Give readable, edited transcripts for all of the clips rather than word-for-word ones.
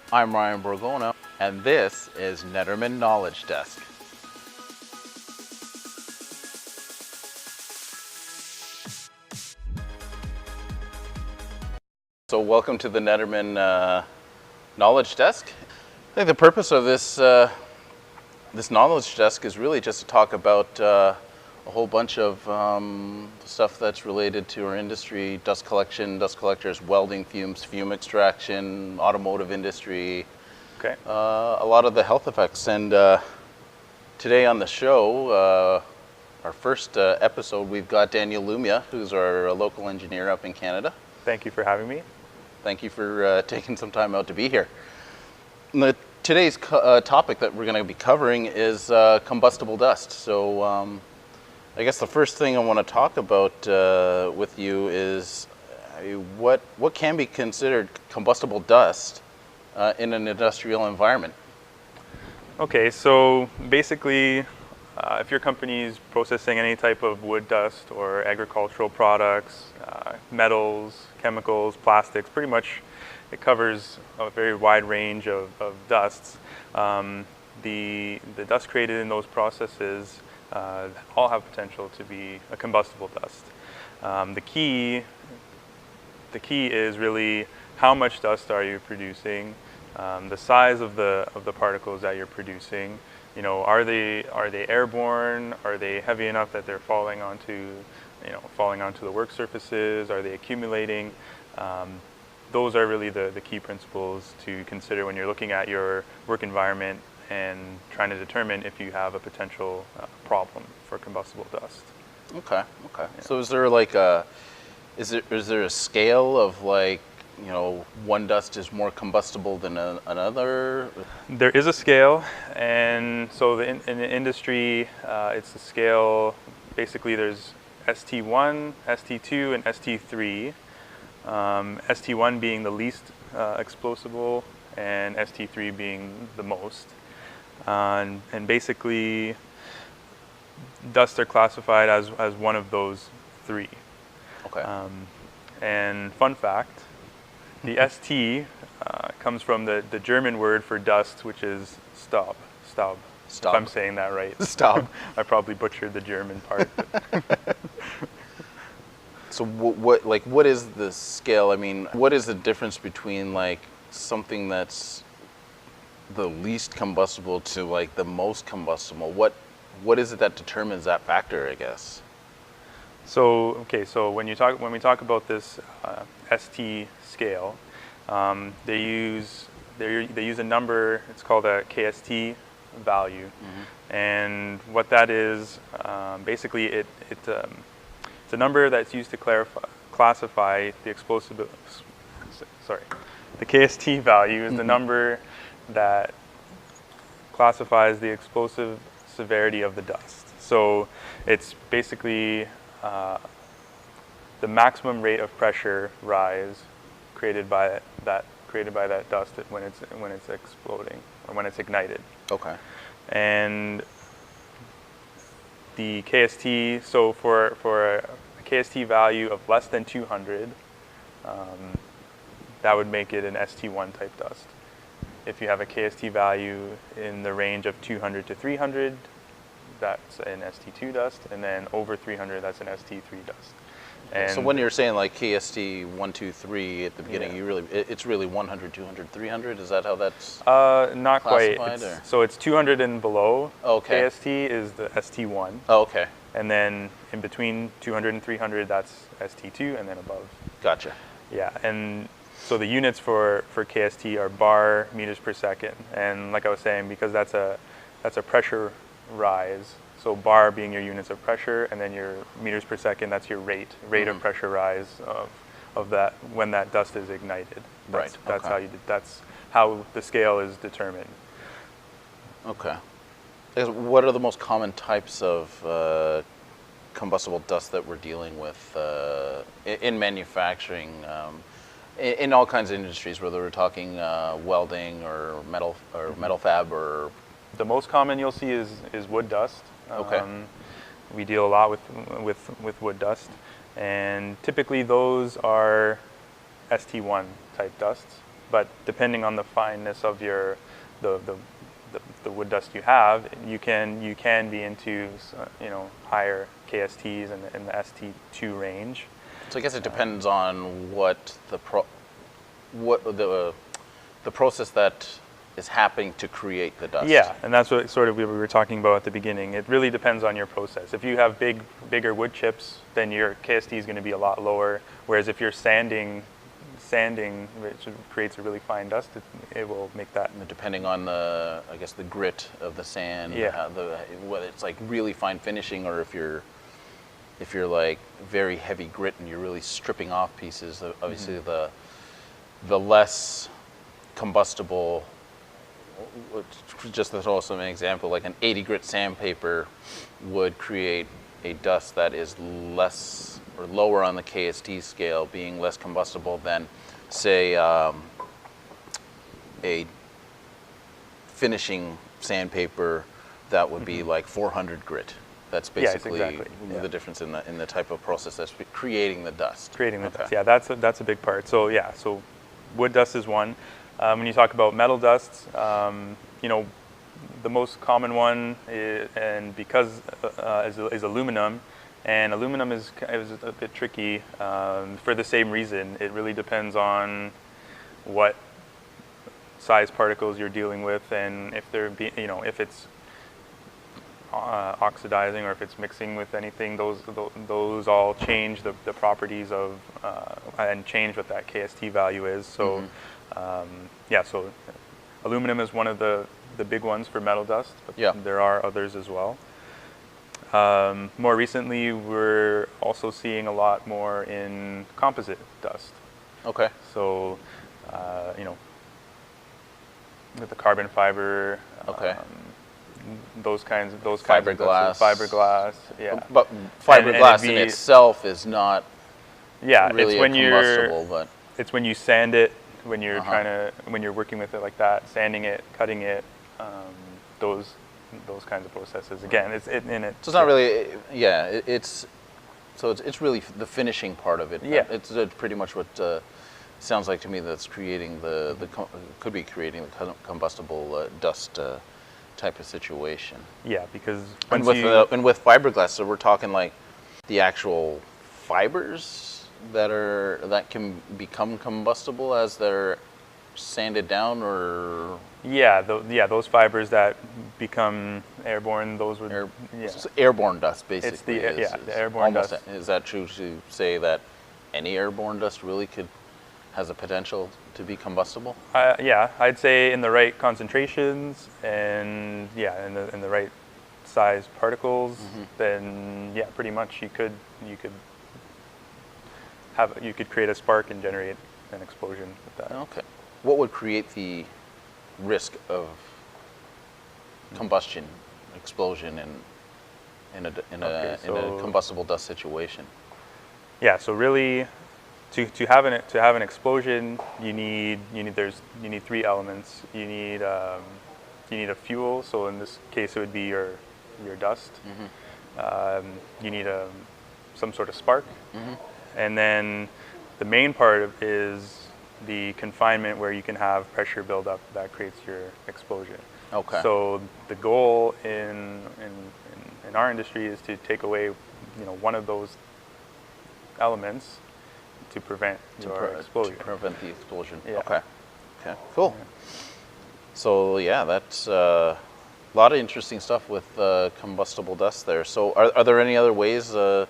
I'm Ryan Borgona, and this is Nederman Knowledge Desk. So welcome to the Nederman Knowledge Desk. I think the purpose of this Knowledge Desk is really just to talk about a whole bunch of stuff that's related to our industry: dust collection, dust collectors, welding fumes, fume extraction, automotive industry, Okay. a lot of the health effects. And today on the show, our first episode, we've got Daniel Lumia, who's our local engineer up in Canada. Thank you for having me. Thank you for taking some time out to be here. Today's topic that we're going to be covering is combustible dust. So I guess the first thing I want to talk about with you is what can be considered combustible dust in an industrial environment. Okay, so basically, if your company is processing any type of wood dust or agricultural products, metals, chemicals, plastics, pretty much it covers a very wide range of dusts. The dust created in those processes all have potential to be a combustible dust. The key is really how much dust are you producing, the size of the particles that you're producing. You know, are they airborne? Are they heavy enough that they're falling onto the work surfaces? Are they accumulating? Those are really the key principles to consider when you're looking at your work environment and trying to determine if you have a potential problem for combustible dust. Okay. Yeah. So is there like is there a scale of, like, you know, one dust is more combustible than another? There is a scale, and so in the industry, it's a scale. Basically, there's ST1, ST2, and ST3. ST1 being the least explosible, and ST3 being the most. And basically, dusts are classified as one of those three. Okay. And fun fact, the ST comes from the German word for dust, which is Staub. If I'm saying that right. Staub. I probably butchered the German part. So what is the scale? I mean, what is the difference between, like, something that's the least combustible to, like, the most combustible? What is it that determines that factor, I guess? So when we talk about this ST scale, they use a number. It's called a KST value, Mm-hmm. and what that is, basically it's a number that's used to classify the explosive. Sorry, the KST value is the number that classifies the explosive severity of the dust. So it's basically the maximum rate of pressure rise created by that dust when it's exploding or when it's ignited. Okay. And the KST, so for a KST value of less than 200, that would make it an ST1 type dust. If you have a KST value in the range of 200 to 300, that's an ST2 dust, and then over 300, that's an ST3 dust. And so when you're saying, like, KST 1, 2, 3 at the beginning, Yeah. it's really 100, 200, 300? Is that how that's not quite. classified? So it's 200 and below. Okay. KST is the ST1. Oh, okay. And then in between 200 and 300, that's ST2, and then above. Gotcha. Yeah, and so the units for KST are bar meters per second. And like I was saying, because that's a pressure rise, so bar being your units of pressure, and then your meters per second, that's your rate of pressure rise of that when that dust is ignited. Right. That's how the scale is determined. Okay. I guess, what are the most common types of combustible dust that we're dealing with in manufacturing, in all kinds of industries, whether we're talking welding or metal fab or? The most common you'll see is wood dust. Okay. We deal a lot with wood dust, and typically those are ST1 type dusts. but depending on the fineness of your the wood dust you have, you can be into higher KSTs in the ST2 range. So I guess it depends on what the process that is happening to create the dust. Yeah, and that's what sort of we were talking about at the beginning. It really depends on your process. If you have bigger wood chips, then your KST is going to be a lot lower. Whereas if you're sanding, which creates a really fine dust, it will make that. And depending on the grit of the sand, yeah, whether it's like really fine finishing, or if you're like very heavy grit and you're really stripping off pieces, obviously the less combustible. Just to throw some example, like an 80 grit sandpaper would create a dust that is less or lower on the KST scale, being less combustible than, say, a finishing sandpaper that would be like 400 grit. That's basically the difference in the type of process that's creating the dust. Creating the dust, yeah, that's a big part. So yeah, so wood dust is one. When you talk about metal dusts, the most common one is aluminum, and aluminum is a bit tricky for the same reason. It really depends on what size particles you're dealing with, and if if it's oxidizing or if it's mixing with anything. Those all change the properties of and change what that KST value is. So. So aluminum is one of the big ones for metal dust, but there are others as well. More recently, we're also seeing a lot more in composite dust. Okay. So, with the carbon fiber. Okay. Those kinds fiberglass. Fiberglass, yeah. But fiberglass in itself is not. Yeah, really it's when combustible, it's when you sand it. When you're when you're working with it like that, sanding it, cutting it, those kinds of processes. Again, it's not really, it's really the finishing part of it. Yeah, it's pretty much what sounds like to me that's creating could be creating the combustible dust type of situation. Yeah, because and with fiberglass, so we're talking like the actual fibers that can become combustible as they're sanded down, or those fibers that become airborne, those would airborne dust basically. It's the airborne dust. Is that true to say that any airborne dust really has a potential to be combustible? I'd say in the right concentrations and in the right size particles, then pretty much you could create a spark and generate an explosion with that. Okay. What would create the risk of combustion, explosion in a combustible dust situation? Yeah. So really, to have an explosion, you need three elements. You need a fuel. So in this case, it would be your dust. You need some sort of spark. And then the main part is the confinement, where you can have pressure buildup that creates your explosion. Okay. So the goal in our industry is to take away, one of those elements to prevent your explosion. To prevent the explosion. Yeah. Okay. Okay. Cool. Yeah. So that's a lot of interesting stuff with combustible dust there. So are there any other ways a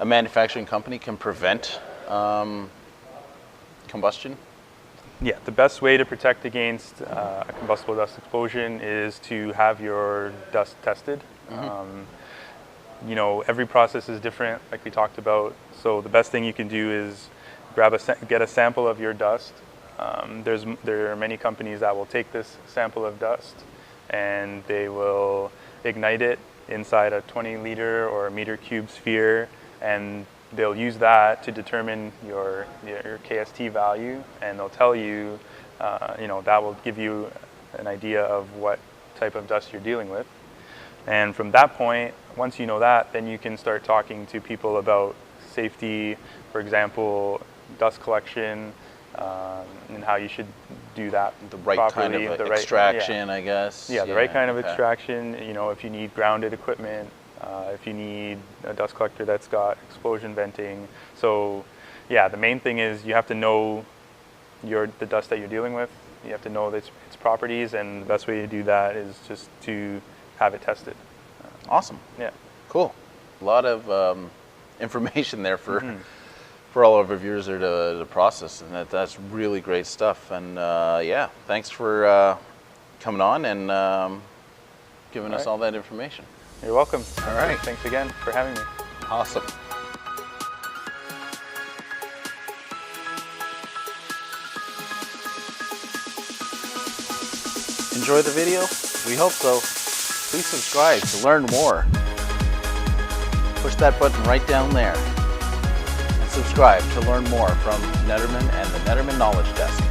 manufacturing company can prevent combustion? Yeah, the best way to protect against a combustible dust explosion is to have your dust tested. Every process is different, like we talked about. So the best thing you can do is get a sample of your dust. There are many companies that will take this sample of dust and they will ignite it inside a 20-liter or a meter cube sphere, and they'll use that to determine your KST value, and they'll tell you, that will give you an idea of what type of dust you're dealing with. And from that point, once you know that, then you can start talking to people about safety, for example, dust collection, and how you should do that The right properly. kind of the right- extraction, I guess. Yeah, the right kind of okay. extraction. You know, if you need grounded equipment, if you need a dust collector that's got explosion venting. So, yeah, the main thing is you have to know the dust that you're dealing with. You have to know its properties, and the best way to do that is just to have it tested. Awesome. Yeah. Cool. A lot of information there for all of our viewers there to process, and that's really great stuff. And yeah, thanks for coming on and giving us all that information. You're welcome. All right. Thanks again for having me. Awesome. Enjoy the video? We hope so. Please subscribe to learn more. Push that button right down there. And subscribe to learn more from Nederman and the Nederman Knowledge Desk.